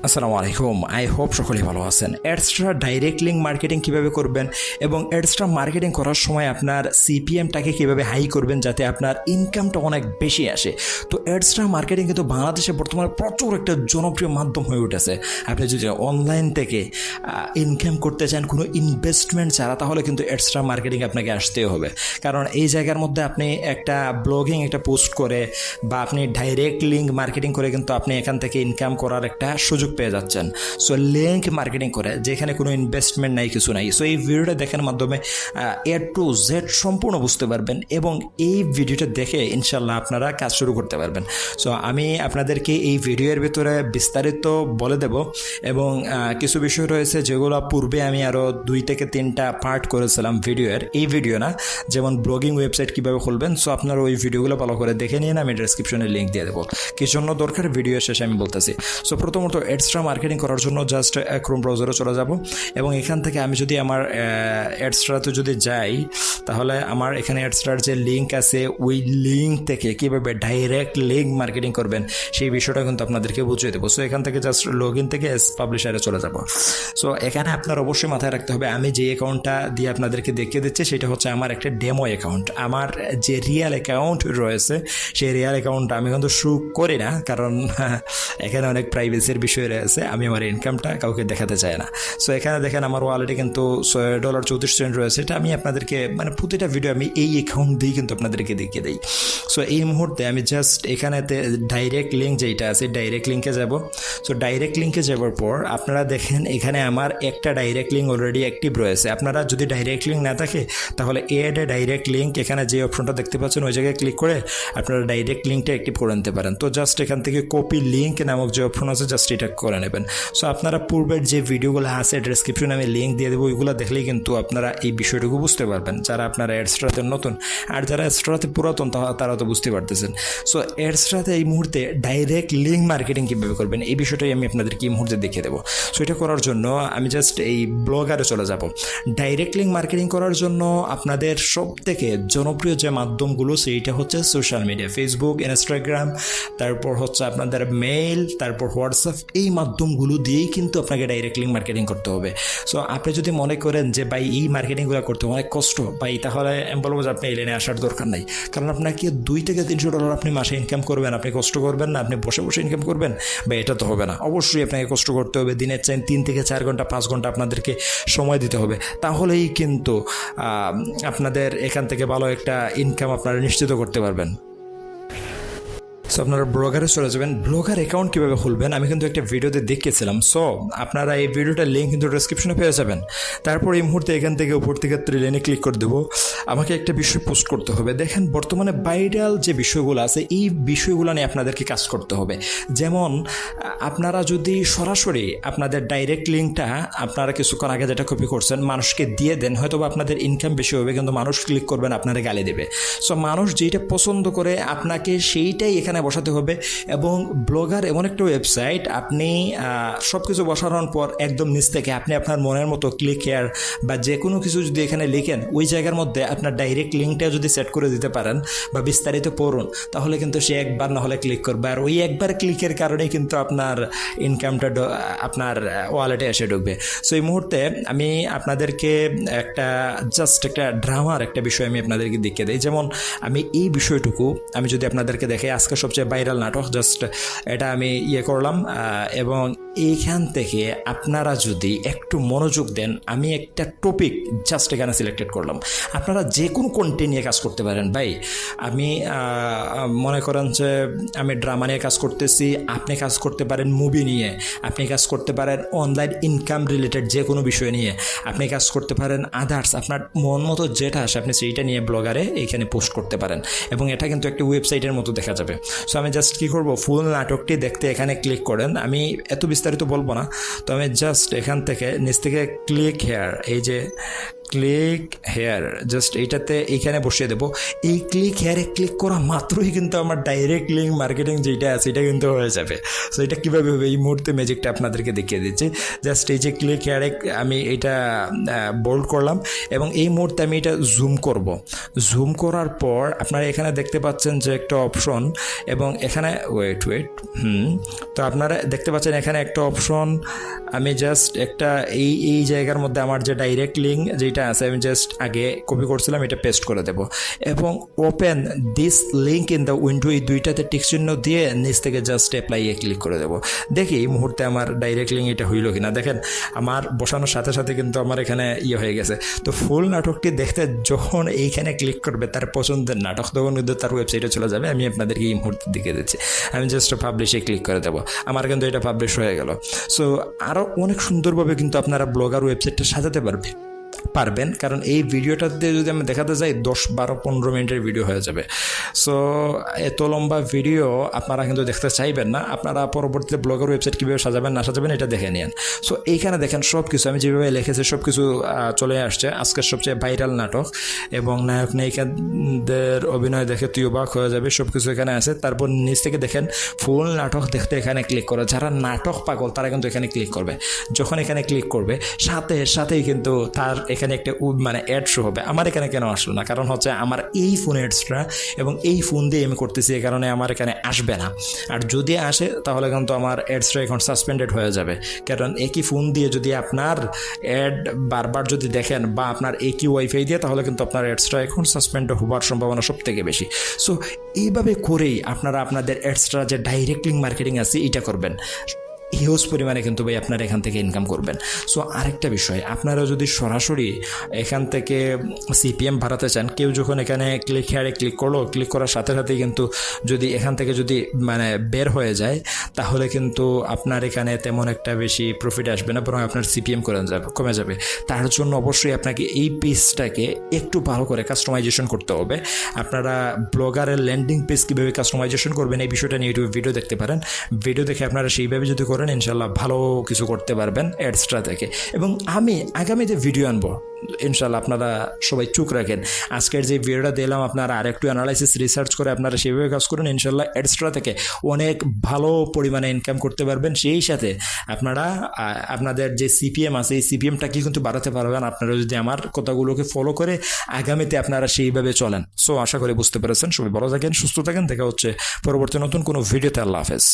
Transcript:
আসসালামু আলাইকুম। I hope সকলেই ভালো আছেন। এডস্ট্রা ডাইরেক্ট লিঙ্ক মার্কেটিং কীভাবে করবেন এবং এডস্ট্রা মার্কেটিং করার সময় আপনার সিপিএমটাকে কীভাবে হাই করবেন যাতে আপনার ইনকামটা অনেক বেশি আসে। তো এডস্ট্রা মার্কেটিং কিন্তু বাংলাদেশে বর্তমানে প্রচুর একটা জনপ্রিয় মাধ্যম হয়ে উঠেছে। আপনি যদি অনলাইন থেকে ইনকাম করতে চান কোনো ইনভেস্টমেন্ট ছাড়া, তাহলে কিন্তু এডস্ট্রা মার্কেটিং আপনাকে আসতেই হবে। কারণ এই জায়গার মধ্যে আপনি একটা ব্লগিং একটা পোস্ট করে বা আপনি ডাইরেক্ট লিঙ্ক মার্কেটিং করে কিন্তু আপনি এখান থেকে ইনকাম করার একটা সুযোগ পেয়ে যাচ্ছেন। সো লিঙ্ক মার্কেটিং করে যেখানে কোনো ইনভেস্টমেন্ট নাই, কিছু নাই। সো এই ভিডিওটা দেখার মাধ্যমে এ টু জেড সম্পূর্ণ বুঝতে পারবেন এবং এই ভিডিওটা দেখে ইনশাল্লাহ আপনারা কাজ শুরু করতে পারবেন। সো আমি আপনাদেরকে এই ভিডিওর ভিতরে বিস্তারিত বলে দেব এবং কিছু বিষয় রয়েছে যেগুলো পূর্বে আমি আরও 2 থেকে 3টা পার্ট করেছিলাম ভিডিওর। এই ভিডিও না, যেমন ব্লগিং ওয়েবসাইট কীভাবে খুলবেন। সো আপনারা ওই ভিডিওগুলো ভালো করে দেখে নিন, আমি ডেসক্রিপশনে লিঙ্ক দিয়ে দেবো। কি জন্য দরকার ভিডিও শেষে আমি বলতেছি। সো প্রথমত এডস্ট্রা মার্কেটিং করার জন্য জাস্ট ক্রোম ব্রাউজারে চলে যাব এবং এখান থেকে আমি যদি আমার এডস্ট্রাতে যদি যাই, তাহলে আমার এখানে এডস্ট্রার যে লিঙ্ক আছে ওই লিঙ্ক থেকে কীভাবে ডাইরেক্ট লিঙ্ক মার্কেটিং করবেন সেই বিষয়টা কিন্তু আপনাদেরকে বুঝিয়ে দেবো। সো এখান থেকে জাস্ট লগ ইন থেকে পাবলিশারে চলে যাব। সো এখানে আপনার অবশ্যই মাথায় রাখতে হবে, আমি যে অ্যাকাউন্টটা দিয়ে আপনাদেরকে দেখিয়ে দিচ্ছি সেটা হচ্ছে আমার একটা ডেমো অ্যাকাউন্ট। আমার যে রিয়েল অ্যাকাউন্ট রয়েছে সেই রিয়েল অ্যাকাউন্টটা আমি কিন্তু শো করি না, কারণ এখানে অনেক প্রাইভেসির বিষয় রয়েছে। আমি আমার ইনকামটা কাউকে দেখাতে চাই না। সো এখানে দেখেন আমার ওয়ালেটে কিন্তু $6.34 রয়েছে। এটা আমি আপনাদেরকে প্রতিটা ভিডিও আমি এই অ্যাকাউন্ট দিয়েই কিন্তু আপনাদেরকে দেখিয়ে দিই। সো এই মুহূর্তে আমি জাস্ট এখানেতে ডাইরেক্ট লিঙ্ক যেটা আছে ডাইরেক্ট লিঙ্কে যাব। সো ডাইরেক্ট লিঙ্কে যাওয়ার পর আপনারা দেখেন এখানে আমার একটা ডাইরেক্ট লিঙ্ক অলরেডি অ্যাক্টিভ রয়েছে। আপনারা যদি ডাইরেক্ট লিঙ্ক না থাকে তাহলে এড এ ডাইরেক্ট লিঙ্ক, এখানে যে অপশনটা দেখতে পাচ্ছেন ওই জায়গায় ক্লিক করে আপনারা ডাইরেক্ট লিঙ্কটা অ্যাক্টিভ করে নিতে পারেন। তো জাস্ট এখান থেকে কপি লিঙ্ক নামক যে অপশন আছে জাস্ট এটা করে নেবেন। সো আপনারা পূর্বের যে ভিডিওগুলো আছে ডেসক্রিপশনে আমি লিঙ্ক দিয়ে দেবো, ওইগুলো দেখলেই কিন্তু আপনারা এই বিষয়টুকু বুঝতে পারবেন, যারা আপনারা এডস্ট্রাতে নতুন। আর যারা এডস্ট্রাতে পুরাতন তারা তো বুঝতে পারতেছেন। সো এডস্ট্রাতে এই মুহূর্তে ডাইরেক্ট লিঙ্ক মার্কেটিং কীভাবে করবেন এই বিষয়টাই আমি আপনাদেরকে এই মুহূর্তে দেখিয়ে দেবো। সো এটা করার জন্য আমি জাস্ট এই ব্লগারে চলে যাব। ডাইরেক্ট লিঙ্ক মার্কেটিং করার জন্য আপনাদের সব থেকে জনপ্রিয় যে মাধ্যমগুলো সেইটা হচ্ছে সোশ্যাল মিডিয়া, ফেসবুক, ইনস্টাগ্রাম, তারপর হচ্ছে আপনাদের মেইল, তারপর হোয়াটসঅ্যাপ। এই মাধ্যমগুলো দিয়েই কিন্তু আপনাকে ডাইরেক্ট লিঙ্ক মার্কেটিং করতে হবে। সো আপনি যদি মনে করেন যে ভাই এই মার্কেটিংগুলো করতে অনেক কষ্ট ভাই, তাহলে আমি বলবো যে আপনি এই লাইনে আসার দরকার নাই। কারণ আপনাকে $2 থেকে $300 আপনি মাসে ইনকাম করবেন, আপনি কষ্ট করবেন না, আপনি বসে বসে ইনকাম করবেন বা এটা তো হবে না। অবশ্যই আপনাকে কষ্ট করতে হবে। দিনের চাই 3 থেকে 4 ঘন্টা 5 ঘন্টা আপনাদেরকে সময় দিতে হবে, তাহলেই কিন্তু আপনাদের এখান থেকে ভালো একটা ইনকাম আপনারা নিশ্চিত করতে পারবেন। সো আপনারা ব্লগারে চলে যাবেন। ব্লগার অ্যাকাউন্ট কীভাবে খুলবেন আমি কিন্তু একটা ভিডিওতে দেখিয়েছিলাম। সো আপনারা এই ভিডিওটার লিঙ্ক কিন্তু ডেসক্রিপশনে পেয়ে যাবেন। তারপর এই মুহূর্তে এখান থেকে উপর থেকে 3 লাইনে ক্লিক করে দেবো। আমাকে একটা বিষয় পোস্ট করতে হবে। দেখেন বর্তমানে ভাইরাল যে বিষয়গুলো আছে এই বিষয়গুলো নিয়ে আপনাদেরকে কাজ করতে হবে। যেমন আপনারা যদি সরাসরি আপনাদের ডাইরেক্ট লিঙ্কটা আপনারা কিছুক্ষণ আগে যেটা কপি করছেন মানুষকে দিয়ে দেন, হয়তো বা আপনাদের ইনকাম বেশি হবে, কিন্তু মানুষ ক্লিক করবেন আপনারা গালি দেবে। সো মানুষ যেটা পছন্দ করে আপনাকে সেইটাই এখানে বসাতে হবে। এবং ব্লগার এমন একটা ওয়েবসাইট, আপনি সব কিছু বসানোর পর একদম নিচ থেকে আপনি আপনার মনের মতো ক্লিক হেয়ার বা যে কোনো কিছু যদি এখানে লিখেন ওই জায়গার মধ্যে আপনার ডাইরেক্ট লিঙ্কটা যদি সেট করে দিতে পারেন বা বিস্তারিত পড়ুন, তাহলে কিন্তু সে একবার না হলে ক্লিক করবে। আর ওই একবার ক্লিকের কারণেই কিন্তু আপনার ইনকামটা আপনার ওয়ালেটে এসে ঢুকবে। সো এই মুহূর্তে আমি আপনাদেরকে জাস্ট একটা ড্রামার একটা বিষয় আমি আপনাদেরকে দেখিয়ে দিই। যেমন আমি এই বিষয়টুকু আমি যদি আপনাদেরকে দেখে, আজকে সবচেয়ে ভাইরাল নাটক, জাস্ট এটা আমি করলাম এবং এইখান থেকে আপনারা যদি একটু মনোযোগ দেন, আমি একটা টপিক জাস্ট এখানে সিলেক্টেড করলাম। আপনারা যে কোনো কন্টেন্ট নিয়ে কাজ করতে পারেন ভাই। আমি মনে করেন যে আমি ড্রামা নিয়ে কাজ করতেছি, আপনি কাজ করতে পারেন মুভি নিয়ে, আপনি কাজ করতে পারেন অনলাইন ইনকাম রিলেটেড যে কোনো বিষয় নিয়ে, আপনি কাজ করতে পারেন আদার্স, আপনার মন মতো যেটা আসে আপনি সেইটা নিয়ে ব্লগারে এইখানে পোস্ট করতে পারেন এবং এটা কিন্তু একটা ওয়েবসাইটের মতো দেখা যাবে। সো আমি জাস্ট কী করবো, ফুল নাটকটি দেখতে এখানে ক্লিক করেন। আমি এত বিস্তারিত বলবো না, তো আমি জাস্ট এখান থেকে নিচ থেকে ক্লিক হেয়ার, এই যে ক্লিক হেয়ার, জাস্ট এইটাতে এইখানে বসিয়ে দেবো। এই ক্লিক হেয়ারে ক্লিক করা মাত্রই কিন্তু আমার ডাইরেক্ট লিঙ্ক মার্কেটিং যেটা আছে এটা কিন্তু হয়ে যাবে। সো এটা কীভাবে হবে এই মুহূর্তে ম্যাজিকটা আপনাদেরকে দেখিয়ে দিচ্ছি। জাস্ট এই যে ক্লিক হেয়ারে আমি এটা বোল্ড করলাম এবং এই মুহূর্তে আমি এটা জুম করব। জুম করার পর আপনারা এখানে দেখতে পাচ্ছেন যে একটা অপশন, এবং এখানে ওয়েট তো আপনারা দেখতে পাচ্ছেন এখানে একটা অপশন। আমি জাস্ট একটা এই জায়গার মধ্যে আমার যে ডাইরেক্ট লিঙ্ক যেটা আছে আমি জাস্ট আগে কপি করছিলাম এটা পেস্ট করে দেব এবং open this link in the window, এই দুইটাতে টিক চিহ্ন দিয়ে নিচ থেকে জাস্ট অ্যাপ্লাইয়ে ক্লিক করে দেব। দেখি এই মুহূর্তে আমার ডাইরেক্ট লিঙ্ক এটা হইল কিনা। দেখেন আমার বসানোর সাথে সাথে কিন্তু আমার এখানে হয়ে গেছে। তো ফুল নাটকটি দেখতে যখন এইখানে ক্লিক করবে তার পছন্দের নাটক, তখন কিন্তু তার ওয়েবসাইটে চলে যাবে। আমি আপনাদেরকে এই মুহূর্তে দেখিয়ে দিচ্ছি। আমি জাস্ট পাবলিশে ক্লিক করে দেবো, আমার কিন্তু এটা পাবলিশ হয়ে গেল। সো আরও অনেক সুন্দরভাবে কিন্তু আপনারা ব্লগার ওয়েবসাইটটা সাজাতে পারবেন, কারণ এই ভিডিওটাতে যদি আমি দেখাতে যাই 10-12-15 মিনিটের ভিডিও হয়ে যাবে। সো এত লম্বা ভিডিও আপনারা কিন্তু দেখতে চাইবেন না। আপনারা পরবর্তীতে ব্লগের ওয়েবসাইট কীভাবে সাজাবেন না সাজাবেন এটা দেখে নিন। সো এইখানে দেখেন সব কিছু আমি যেভাবে লিখেছি সব কিছু চলে আসছে। আজকের সবচেয়ে ভাইরাল নাটক এবং নায়ক নায়িকাদের অভিনয় দেখে তুই অবাক হয়ে যাবে, সব কিছু এখানে আছে। তারপর নিচ থেকে দেখেন ফুল নাটক দেখতে এখানে ক্লিক করে, যারা নাটক পাগল তারা কিন্তু এখানে ক্লিক করবে। যখন এখানে ক্লিক করবে সাথেই কিন্তু তার এখানে একটা অ্যাড শো হবে। আমার এখানে কেন আসলো না, কারণ হচ্ছে আমার এই ফোন অ্যাডসটা এবং এই ফোন দিয়ে আমি করতেছি, এই কারণে আমার এখানে আসবে না। আর যদি আসে তাহলে কিন্তু আমার অ্যাডসটা এখন সাসপেন্ডেড হয়ে যাবে, কারণ একই ফোন দিয়ে যদি আপনার অ্যাড বারবার যদি দেখেন বা আপনার একই ওয়াইফাই দিয়ে, তাহলে কিন্তু আপনার অ্যাডসটা এখন সাসপেন্ড হওয়ার সম্ভাবনা সব থেকে বেশি। সো এইভাবে করেই আপনারা আপনাদের অ্যাডসটা যে ডাইরেক্ট লিঙ্ক মার্কেটিং আছে এটা করবেন। হিউজ পরিমাণে কিন্তু ভাই আপনারা এখান থেকে ইনকাম করবেন। সো আরেকটা বিষয়, আপনারা যদি সরাসরি এখান থেকে সিপিএম বাড়াতে চান, কেউ যখন এখানে ক্লিক হেয়ারে ক্লিক করলো, ক্লিক করার সাথে সাথেই কিন্তু যদি এখান থেকে যদি বের হয়ে যায়, তাহলে কিন্তু আপনার এখানে তেমন একটা বেশি প্রফিট আসবে না, বরং আপনার সিপিএম কমে যাবে। তার জন্য অবশ্যই আপনাকে এই পেজটাকে একটু ভালো করে কাস্টমাইজেশন করতে হবে। আপনারা ব্লগারের ল্যান্ডিং পেজ কীভাবে কাস্টমাইজেশন করবেন এই বিষয়টা নিয়ে ইউটিউবে ভিডিও দেখতে পারেন। ভিডিও দেখে আপনারা সেইভাবে যদি করেন ইনশাল্লাহ ভালো কিছু করতে পারবেন অ্যাডসটা থেকে। এবং আমি আগামীতে ভিডিও আনবো ইনশাল্লাহ, আপনারা সবাই চোখ রাখেন। আজকের যে ভিডিওটা দিলাম আপনারা আরেকটু অ্যানালাইসিস রিসার্চ করে আপনারা সেভাবে কাজ করুন, ইনশাল্লাহ অ্যাডসটা থেকে অনেক ভালো পরিমাণে ইনকাম করতে পারবেন। সেই সাথে আপনারা আপনাদের যে সিপিএম আছে এই সিপিএমটাকে কিন্তু বাড়াতে পারবেন আপনারা যদি আমার কথাগুলোকে ফলো করে আগামীতে আপনারা সেইভাবে চলেন। সো আশা করি বুঝতে পেরেছেন। সবাই ভালো থাকেন, সুস্থ থাকেন, দেখা হচ্ছে পরবর্তী নতুন কোনো ভিডিওতে। আল্লাহ হাফেজ।